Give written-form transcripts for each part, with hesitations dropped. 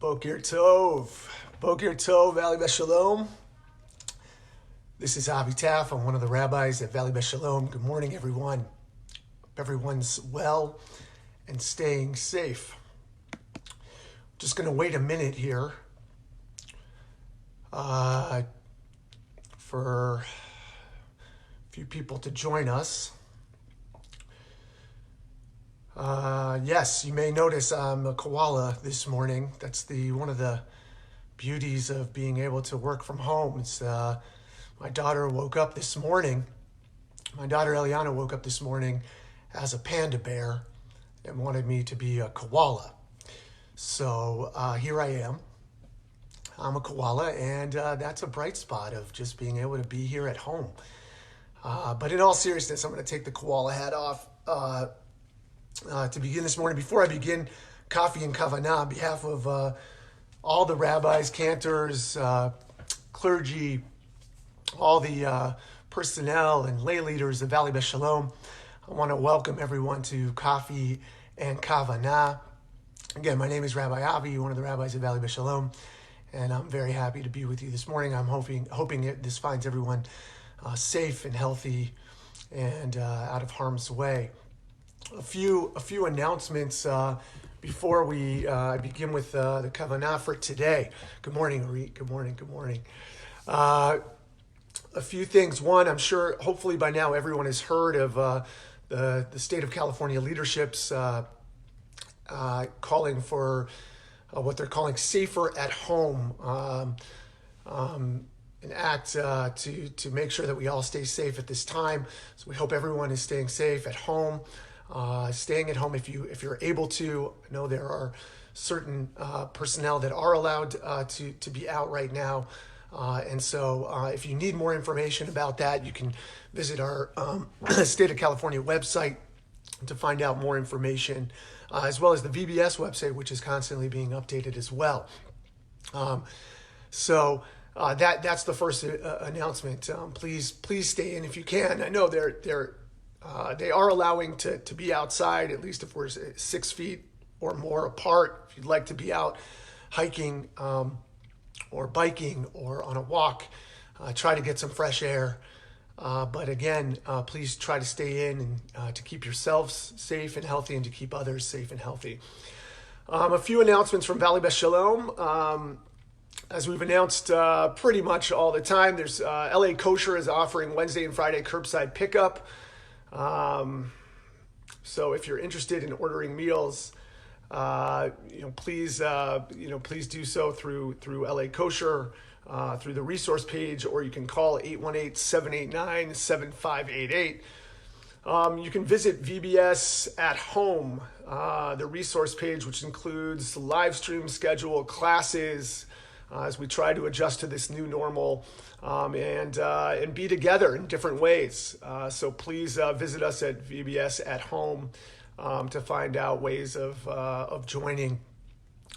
Boker Tov. Boker Tov, Valley Beth Shalom. This is Avi Taff. I'm one of the rabbis at Valley Beth Shalom. Good morning, everyone. Hope everyone's well and staying safe. Just going to wait a minute here for a few people to join us. Yes, you may notice I'm a koala this morning. That's one of the beauties of being able to work from home. It's my daughter woke up this morning. My daughter Eliana woke up this morning as a panda bear and wanted me to be a koala. So here I am. I'm a koala, and that's a bright spot of just being able to be here at home. But in all seriousness, I'm going to take the koala hat off to begin this morning. Before I begin coffee and Kavanah, on behalf of all the rabbis, cantors, clergy, all the personnel and lay leaders of Valley Beth Shalom, I want to welcome everyone to Coffee and Kavanah. Again, my name is Rabbi Avi, one of the rabbis of Valley Beth Shalom, and I'm very happy to be with you this morning. I'm hoping this finds everyone safe and healthy and out of harm's way. A few announcements before we begin with the Kavanah for today. Good morning, Arit. Good morning. A few things. One, I'm sure, hopefully by now, everyone has heard of the state of California leadership's calling for what they're calling Safer at Home, an act to make sure that we all stay safe at this time. So we hope everyone is staying safe at home. Staying at home if you're able to. I know there are certain personnel that are allowed to be out right now, and so if you need more information about that, you can visit our State of California website to find out more information, as well as the VBS website, which is constantly being updated as well. So that's the first announcement. Please stay in if you can. I know they are allowing to be outside, at least if we're 6 feet or more apart. If you'd like to be out hiking or biking or on a walk, try to get some fresh air. But again, please try to stay in and to keep yourselves safe and healthy and to keep others safe and healthy. A few announcements from Valley Beth Shalom. As we've announced pretty much all the time, there's LA Kosher is offering Wednesday and Friday curbside pickup. So if you're interested in ordering meals, please do so through LA Kosher, through the resource page, or you can call 818-789-7588. You can visit VBS at Home, the resource page, which includes live stream schedule, classes, as we try to adjust to this new normal, and be together in different ways. So please visit us at VBS at Home to find out ways of joining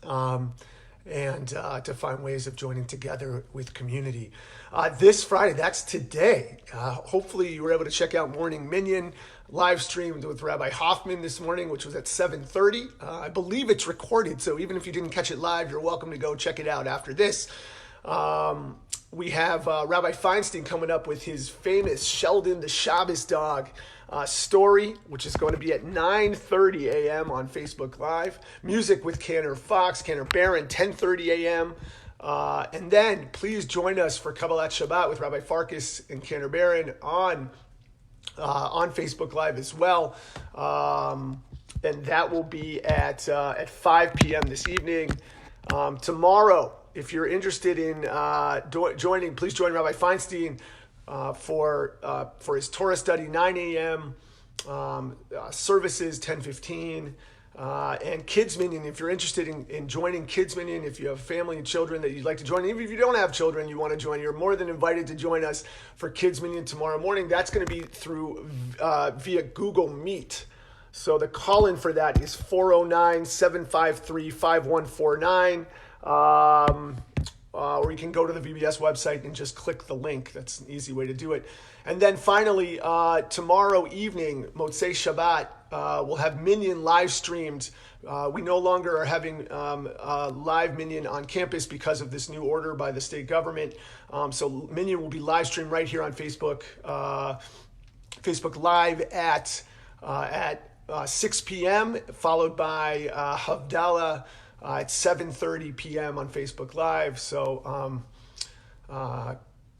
and to find ways of joining together with community. This Friday, that's today. Hopefully you were able to check out Morning Minyan live streamed with Rabbi Hoffman this morning, which was at 7:30. I believe it's recorded, so even if you didn't catch it live, you're welcome to go check it out after this. We have Rabbi Feinstein coming up with his famous Sheldon the Shabbos dog story, which is going to be at 9:30 a.m. on Facebook Live. Music with Cantor Fox, Cantor Barron, 10:30 a.m. And then please join us for Kabbalat Shabbat with Rabbi Farkas and Cantor Barron on Facebook Live as well. And that will be at 5 p.m. this evening. Tomorrow, if you're interested in joining, please join Rabbi Feinstein for his Torah study, 9 a.m., services, 10:15, and Kids Minyan. If you're interested in joining Kids Minyan, if you have family and children that you'd like to join, even if you don't have children you want to join, you're more than invited to join us for Kids Minyan tomorrow morning. That's going to be through via Google Meet. So the call-in for that is 409-753-5149. or you can go to the VBS website and just click the link. That's an easy way to do it. And then finally, tomorrow evening, Motzei Shabbat, we'll have Minyan live streamed. We no longer are having live Minyan on campus because of this new order by the state government. So Minyan will be live streamed right here on Facebook, Facebook Live at 6 p.m., followed by Havdalah at 7:30 p.m. on Facebook Live. So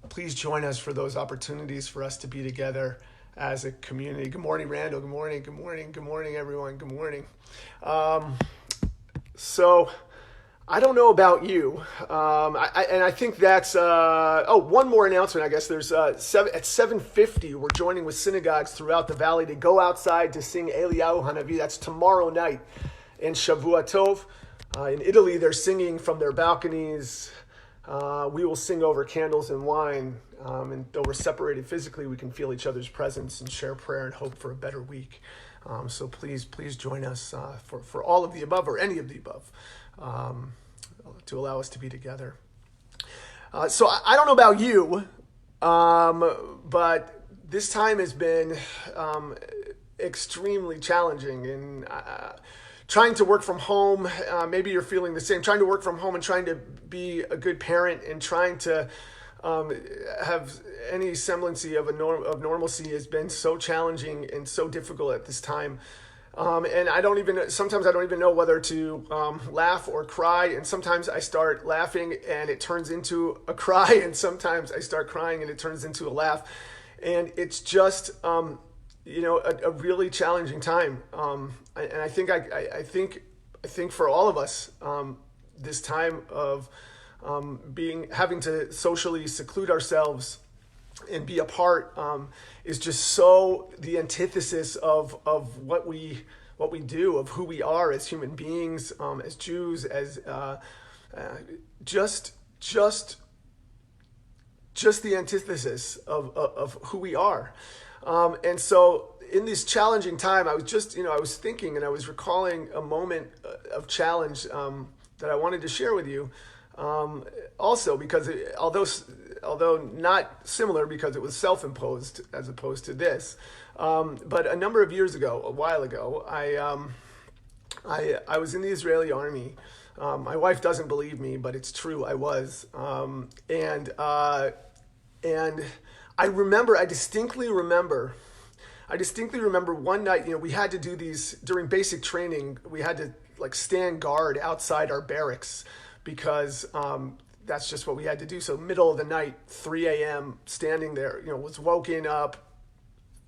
please join us for those opportunities for us to be together as a community. Good morning, Randall. Good morning. Good morning. Good morning, everyone. Good morning. So I don't know about you, I think that's, one more announcement, I guess. There's at 7:50, we're joining with synagogues throughout the valley to go outside to sing Eliyahu Hanavi. That's tomorrow night in Shavua Tov. In Italy, they're singing from their balconies. We will sing over candles and wine, and though we're separated physically, we can feel each other's presence and share prayer and hope for a better week. So please join us for all of the above or any of the above, to allow us to be together. So I don't know about you, but this time has been extremely challenging, and trying to work from home, maybe you're feeling the same, trying to work from home and trying to be a good parent and trying to have any semblance of normalcy has been so challenging and so difficult at this time. And sometimes I don't even know whether to laugh or cry. And sometimes I start laughing and it turns into a cry. And sometimes I start crying and it turns into a laugh. And it's just, a really challenging time. And I think for all of us, this time of having to socially seclude ourselves and be apart is just so the antithesis of what we do, of who we are as human beings, as Jews, as just the antithesis of who we are. And so in this challenging time, I was thinking and I was recalling a moment of challenge that I wanted to share with you. Also, because although not similar, because it was self-imposed as opposed to this, but a number of years ago, a while ago, I was in the Israeli army. My wife doesn't believe me, but it's true. I was, and I distinctly remember one night. We had to do these during basic training. We had to stand guard outside our barracks, because that's just what we had to do. So middle of the night, 3 a.m., standing there, was woken up,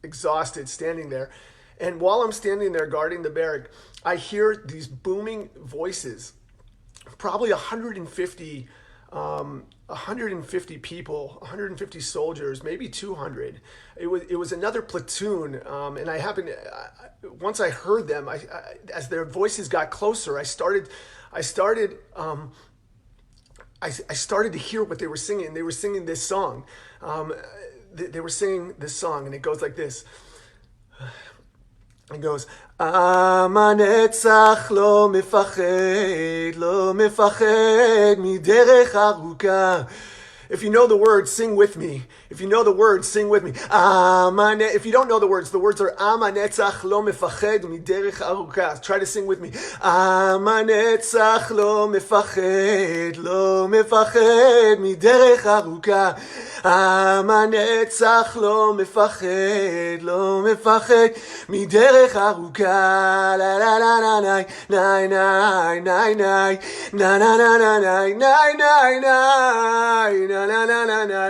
exhausted, standing there. And while I'm standing there guarding the barrack, I hear these booming voices, probably 150 people, 150 soldiers, maybe 200. It was another platoon, and once I heard them, as their voices got closer, I started to hear what they were singing. They were singing this song. They were singing this song, and it goes like this. It goes, Am hanetzach lo mefached miderech aruka. If you know the words, sing with me. If you know the words, sing with me. If you don't know the words are Am hanetzach lo mefached miderech aruka. Try to sing with me. Am hanetzach lo mefached miderech aruka. Am hanetzach lo mefached miderech aruka. La la la la la na na na na na na na na na na na na na na na na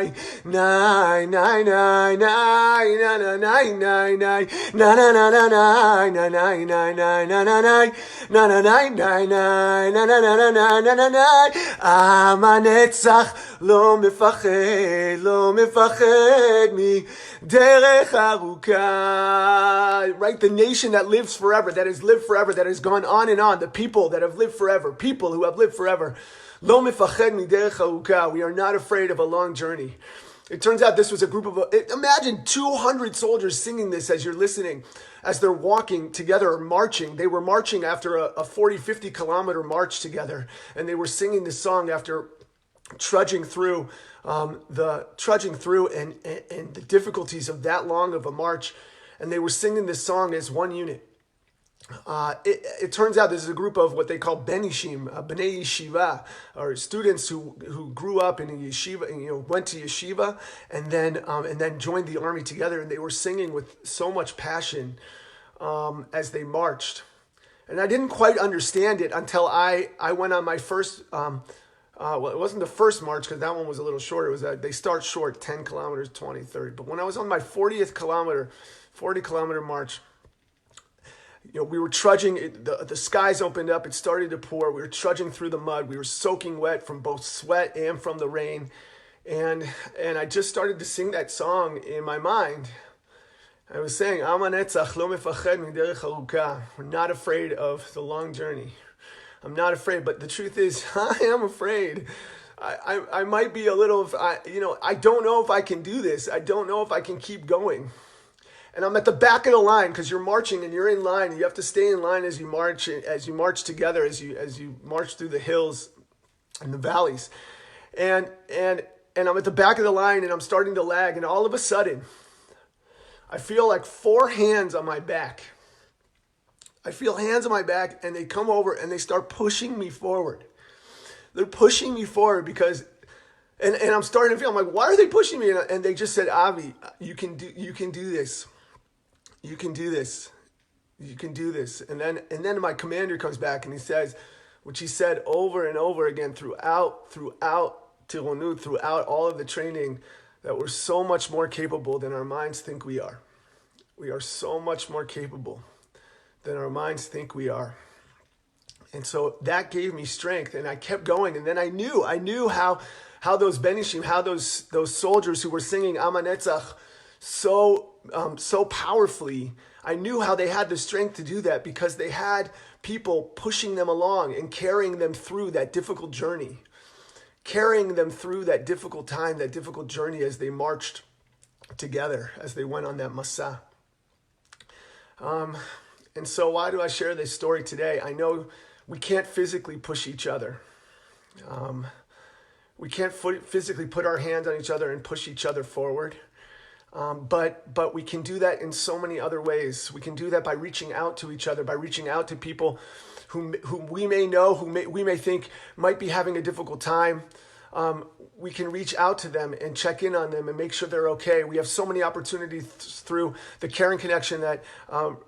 nine nine nine nine nine nine nine nine na na na na nine nine nine nine nine na na nine na na nine nine nine na na na na na na nine Am hanetzach lo mefached mi derech aruka. Right, the nation that lives forever, that has lived forever, that has gone on and on, the people that have lived forever, people who have lived forever. Lo mefached mi derech aruka. We are not afraid of a long journey. It turns out this was a group of, imagine 200 soldiers singing this as you're listening, as they're walking together or marching. They were marching after a 40, 50 kilometer march together, and they were singing this song after trudging through and the difficulties of that long of a march, and they were singing this song as one unit. It turns out this is a group of what they call benishim, bnei yeshiva, or students who grew up in a yeshiva, and, went to yeshiva, and then joined the army together, and they were singing with so much passion as they marched. And I didn't quite understand it until I went on my first. Well, it wasn't the first march because that one was a little shorter. It was they start short, 10 kilometers, 20, 30. But when I was on my 40 kilometer march, we were trudging. The skies opened up. It started to pour. We were trudging through the mud. We were soaking wet from both sweat and from the rain. And I just started to sing that song in my mind. I was saying, Am hanetzach lo mefached miderech haruka. We're not afraid of the long journey. I'm not afraid, but the truth is, I am afraid. I might be a little, I don't know if I can do this. I don't know if I can keep going. And I'm at the back of the line because you're marching and you're in line. And you have to stay in line as you march together, as you march through the hills and the valleys. And I'm at the back of the line and I'm starting to lag. And all of a sudden, I feel like 4 hands on my back. I feel hands on my back, and they come over and they start pushing me forward. They're pushing me forward because, and I'm starting to feel, I'm like, why are they pushing me? And they just said, Avi, you can do this. You can do this. You can do this. And then my commander comes back and he says, which he said over and over again throughout Tironut, throughout all of the training, that we're so much more capable than our minds think we are. We are so much more capable than our minds think we are. And so that gave me strength, and I kept going. And then I knew how those benishim, how those soldiers who were singing Am hanetzach so powerfully, I knew how they had the strength to do that because they had people pushing them along and carrying them through that difficult journey, carrying them through that difficult time, that difficult journey as they marched together, as they went on that masa. And so why do I share this story today? I know we can't physically push each other. We can't physically put our hands on each other and push each other forward. But we can do that in so many other ways. We can do that by reaching out to each other, by reaching out to people whom we may know, we may think might be having a difficult time. We can reach out to them and check in on them and make sure they're okay. We have so many opportunities through the Caring Connection that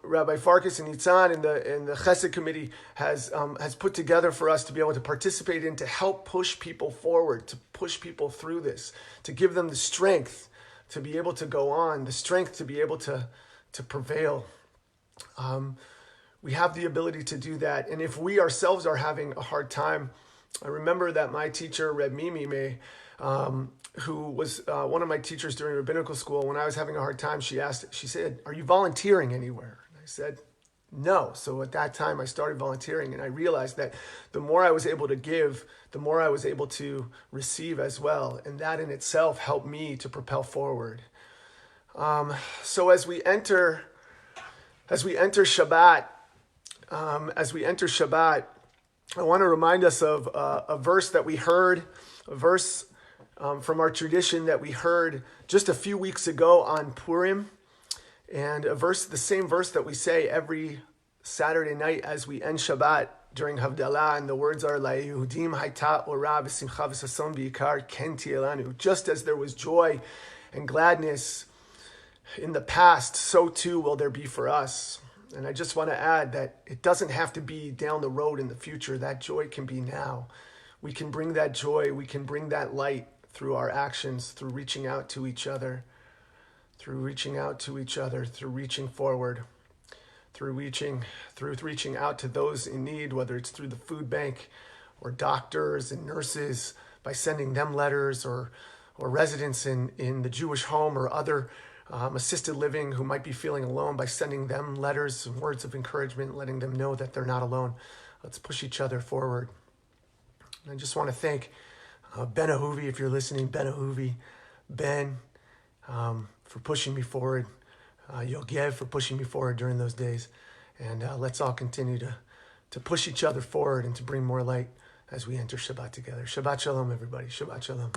Rabbi Farkas and Nitzan and the Chesed Committee has put together for us to be able to participate in, to help push people forward, to push people through this, to give them the strength to be able to go on, the strength to be able to prevail. We have the ability to do that. And if we ourselves are having a hard time, I remember that my teacher, Reb Mimi, who was one of my teachers during rabbinical school, when I was having a hard time, she said, "Are you volunteering anywhere?" And I said, "No." So at that time, I started volunteering, and I realized that the more I was able to give, the more I was able to receive as well. And that in itself helped me to propel forward. So as we enter Shabbat, I want to remind us of a verse that we heard, a verse from our tradition that we heard just a few weeks ago on Purim, and the same verse that we say every Saturday night as we end Shabbat during Havdalah, and the words are LaYehudim hayta ora v'simcha v'sason v'yikar ken tiyeh lanu. Just as there was joy and gladness in the past, so too will there be for us. And I just want to add that it doesn't have to be down the road in the future. That joy can be now. We can bring that joy, we can bring that light through our actions, through reaching out to each other, through reaching forward, through reaching out to those in need, whether it's through the food bank or doctors and nurses, by sending them letters, or residents in the Jewish home or other assisted living who might be feeling alone, by sending them letters and words of encouragement, letting them know that they're not alone. Let's push each other forward. And I just want to thank Ben Ahuvi, if you're listening, Ben, for pushing me forward, Yogev for pushing me forward during those days. And let's all continue to push each other forward and to bring more light as we enter Shabbat together. Shabbat Shalom, everybody. Shabbat Shalom.